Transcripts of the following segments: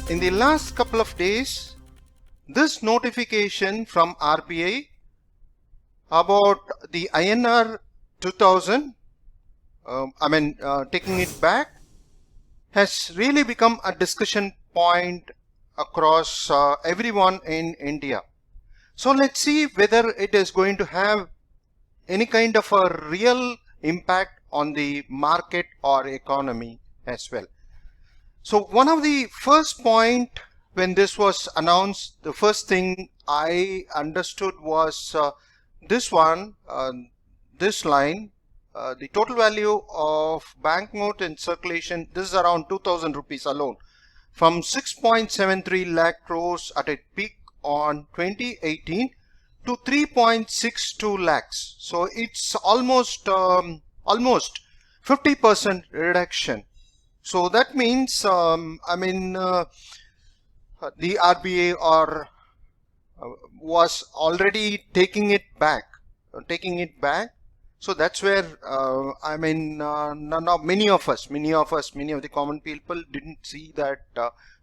In the last couple of days, this notification from RBI about the INR 2000, taking it back, has really become a discussion point across everyone in India. So let's see whether it is going to have any kind of a real impact on the market or economy as well. So one of the first point when this was announced, the first thing I understood was this one, this line, the total value of banknote in circulation, this is around 2000 rupees alone, from 6.73 lakh crores at a peak on 2018 to 3.62 lakhs. So it's almost 50% reduction. So that means the RBI was already taking it back. So that's where many of the common people didn't see that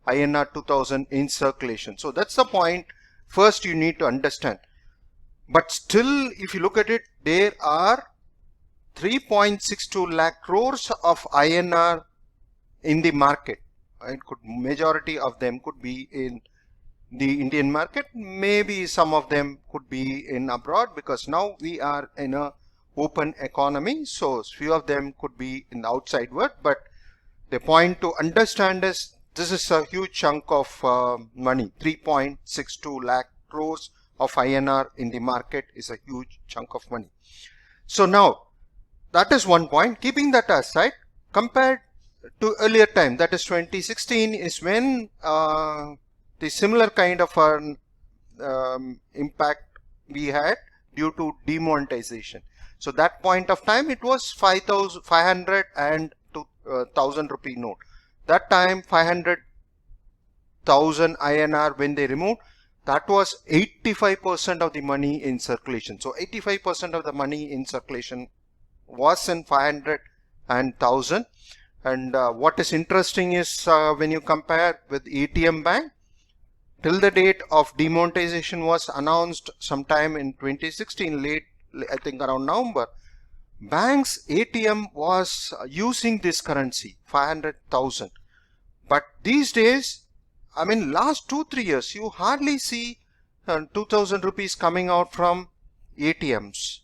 INR 2000 in circulation. So that's the point first you need to understand. But still, if you look at it, there are 3.62 lakh crores of INR in the market. Majority of them could be in the Indian market, maybe some of them could be in abroad, because now we are in a open economy, so few of them could be in the outside world. But the point to understand is this is a huge chunk of money. 3.62 lakh crores of INR in the market is a huge chunk of money. So now that is one point. Keeping that aside, compared to earlier time, that is 2016, is when the similar kind of an impact we had due to demonetization. So that point of time it was 500 and 1000 rupee note. That time 500,000 INR when they removed, that was 85% of the money in circulation. So 85% of the money in circulation was in 500 and 1000. And what is interesting is when you compare with ATM bank, till the date of demonetization was announced sometime in 2016, late, I think around November, banks ATM was using this currency 500,000. But these days, last 2-3 years, you hardly see 2000 rupees coming out from ATMs,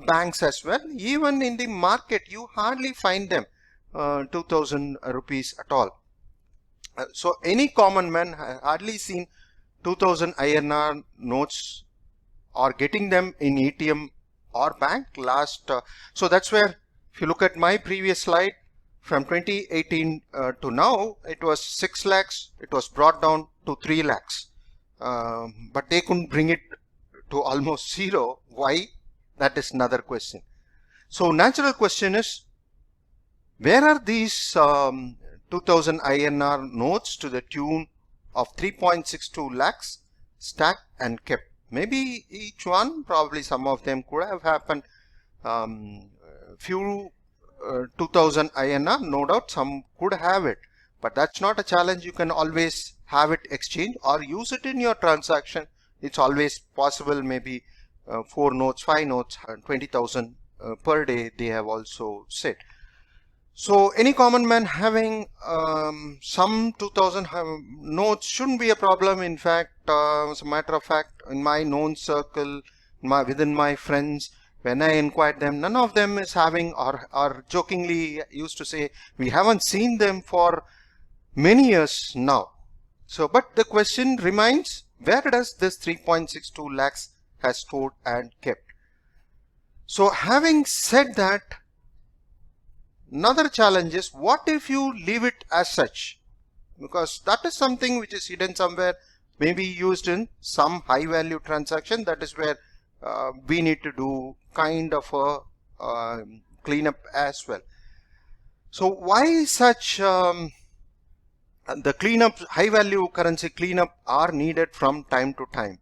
banks as well. Even in the market, you hardly find them 2000 rupees at all. So any common man has hardly seen 2000 INR notes or getting them in ATM or bank last. So that's where, if you look at my previous slide, from 2018 to now, it was 6 lakhs. It was brought down to 3 lakhs. But they couldn't bring it to almost zero. Why? That is another question. So natural question is, where are these 2000 INR notes to the tune of 3.62 lakhs stacked and kept? Maybe each one, probably some of them could have happened. Few 2000 INR, no doubt some could have it. But that's not a challenge. You can always have it exchange or use it in your transaction. It's always possible. Maybe 4 notes, 5 notes, 20,000 per day, they have also said. So any common man having some 2000 notes shouldn't be a problem. In fact, as a matter of fact, in my known circle, within my friends, when I inquired them, none of them is having, or jokingly used to say, we haven't seen them for many years now. So, but the question remains, where does this 3.62 lakhs has stored and kept? So having said that, another challenge is, what if you leave it as such? Because that is something which is hidden somewhere, maybe used in some high value transaction. That is where we need to do kind of a cleanup as well. So why such the cleanup, high value currency cleanup are needed from time to time?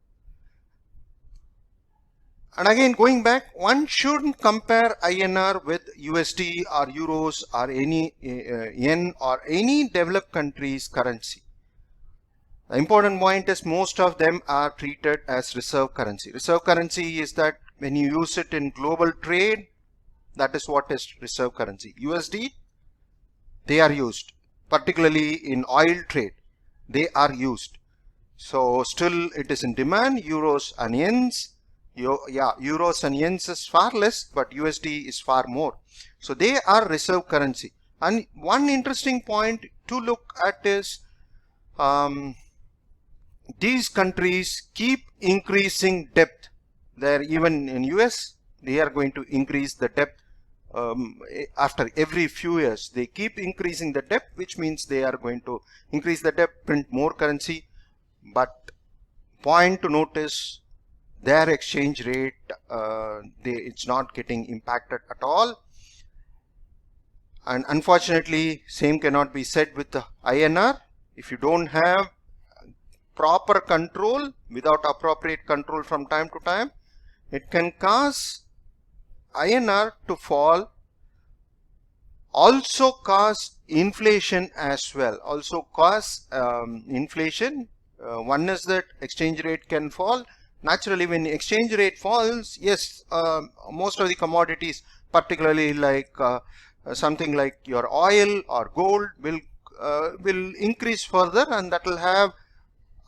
And again, going back, one shouldn't compare INR with USD or euros or any yen or any developed country's currency. The important point is most of them are treated as reserve currency. Reserve currency is that when you use it in global trade, that is what is reserve currency. USD, they are used, particularly in oil trade, they are used. So still it is in demand. Euros and yens, euros and yens is far less, but USD is far more. So they are reserve currency. And one interesting point to look at is these countries keep increasing debt. They're even in US, they are going to increase the debt after every few years. They keep increasing the debt, which means they are going to increase the debt, print more currency. But point to notice, their exchange rate, it's not getting impacted at all. And unfortunately, same cannot be said with the INR. If you don't have proper control, without appropriate control from time to time, it can cause INR to fall, also cause inflation as well, also cause inflation. One is that exchange rate can fall. Naturally, when exchange rate falls, yes, most of the commodities, particularly like something like your oil or gold, will increase further, and that will have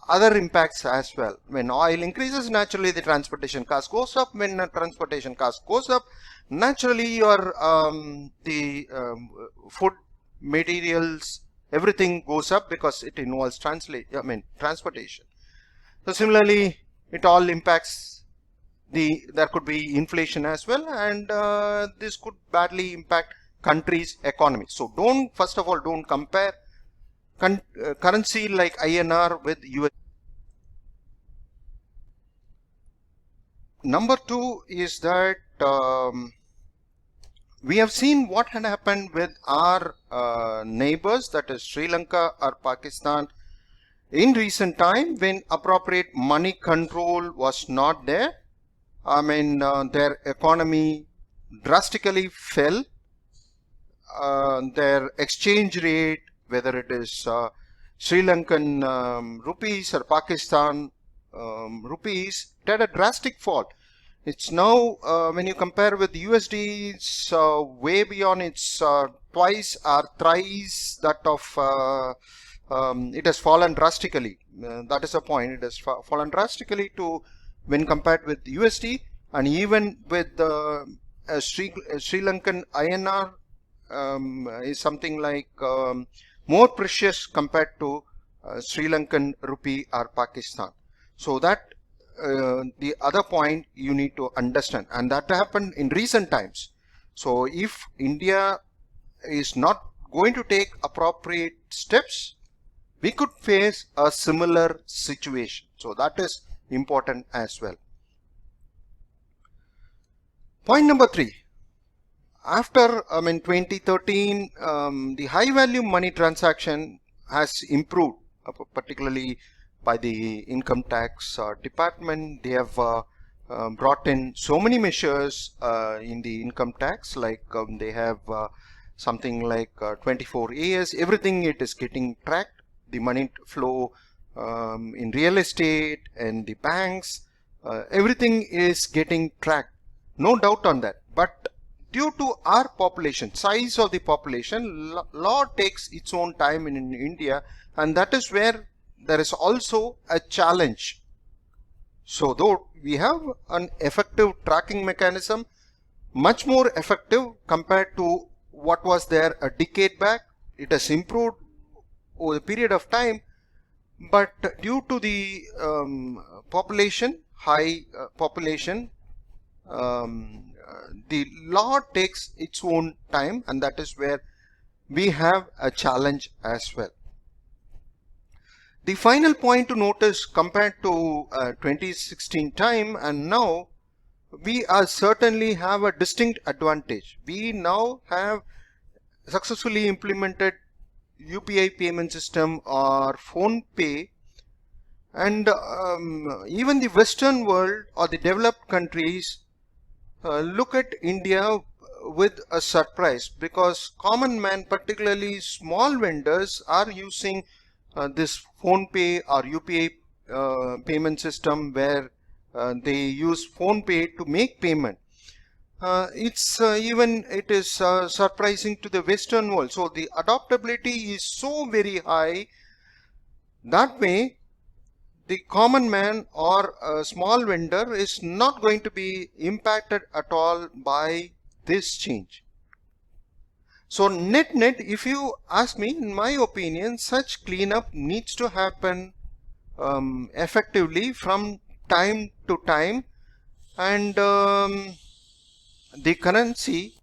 other impacts as well. When oil increases, naturally the transportation cost goes up. When the transportation cost goes up, naturally your food, materials, everything goes up because it involves transportation. So similarly, it all impacts there could be inflation as well, and this could badly impact countries' economy. So first of all, don't compare currency like INR with US. Number two is that we have seen what had happened with our neighbors, that is Sri Lanka or Pakistan, in recent time when appropriate money control was not there. I mean, their economy drastically fell. Their exchange rate, whether it is Sri Lankan rupees or Pakistan rupees, it had a drastic fall. It's now, when you compare with USD, it's way beyond its twice or thrice that of, it has fallen drastically. That is the point. It has fallen drastically to when compared with USD, and even with Sri Lankan INR is something like more precious compared to Sri Lankan rupee or Pakistan. So that the other point you need to understand, and that happened in recent times. So if India is not going to take appropriate steps, we could face a similar situation. So that is important as well. Point number three. After 2013, the high value money transaction has improved, particularly by the income tax department. They have brought in so many measures in the income tax, like they have something like 24 years, everything it is getting tracked, the money flow in real estate and the banks, everything is getting tracked, no doubt on that. But due to our population, size of the population, law takes its own time in India, and that is where there is also a challenge. So though we have an effective tracking mechanism, much more effective compared to what was there a decade back, it has improved over a period of time, but due to the population, high population, the law takes its own time, and that is where we have a challenge as well. The final point to notice, compared to 2016 time and now, we are certainly have a distinct advantage. We now have successfully implemented UPI payment system or phone pay, And even the Western world or the developed countries look at India with a surprise, because common man, particularly small vendors, are using this phone pay or UPI payment system, where they use phone pay to make payment. It is surprising to the Western world. So the adoptability is so very high. That way, the common man or a small vendor is not going to be impacted at all by this change. So net, if you ask me, in my opinion, such cleanup needs to happen effectively from time to time. And the currency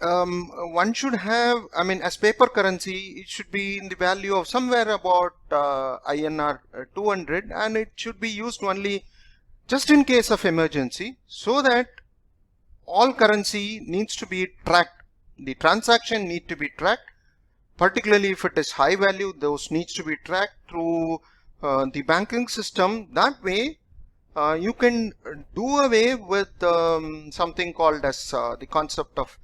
one should have, as paper currency, it should be in the value of somewhere about INR 200, and it should be used only just in case of emergency, so that all currency needs to be tracked. The transaction need to be tracked, particularly if it is high value. Those needs to be tracked through the banking system. That way you can do away with something called as the concept of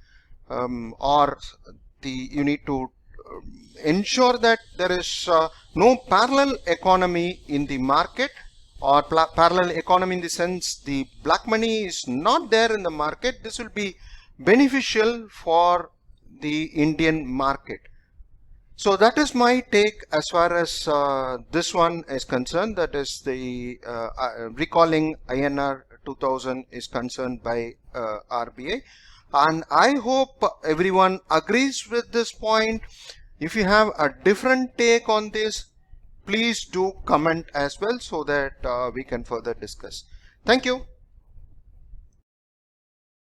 you need to ensure that there is no parallel economy in the market, or parallel economy in the sense the black money is not there in the market. This will be beneficial for the Indian market. So that is my take as far as this one is concerned, that is the recalling INR 2000 is concerned by RBI. And I hope everyone agrees with this point. If you have a different take on this, please do comment as well, so that we can further discuss. Thank you.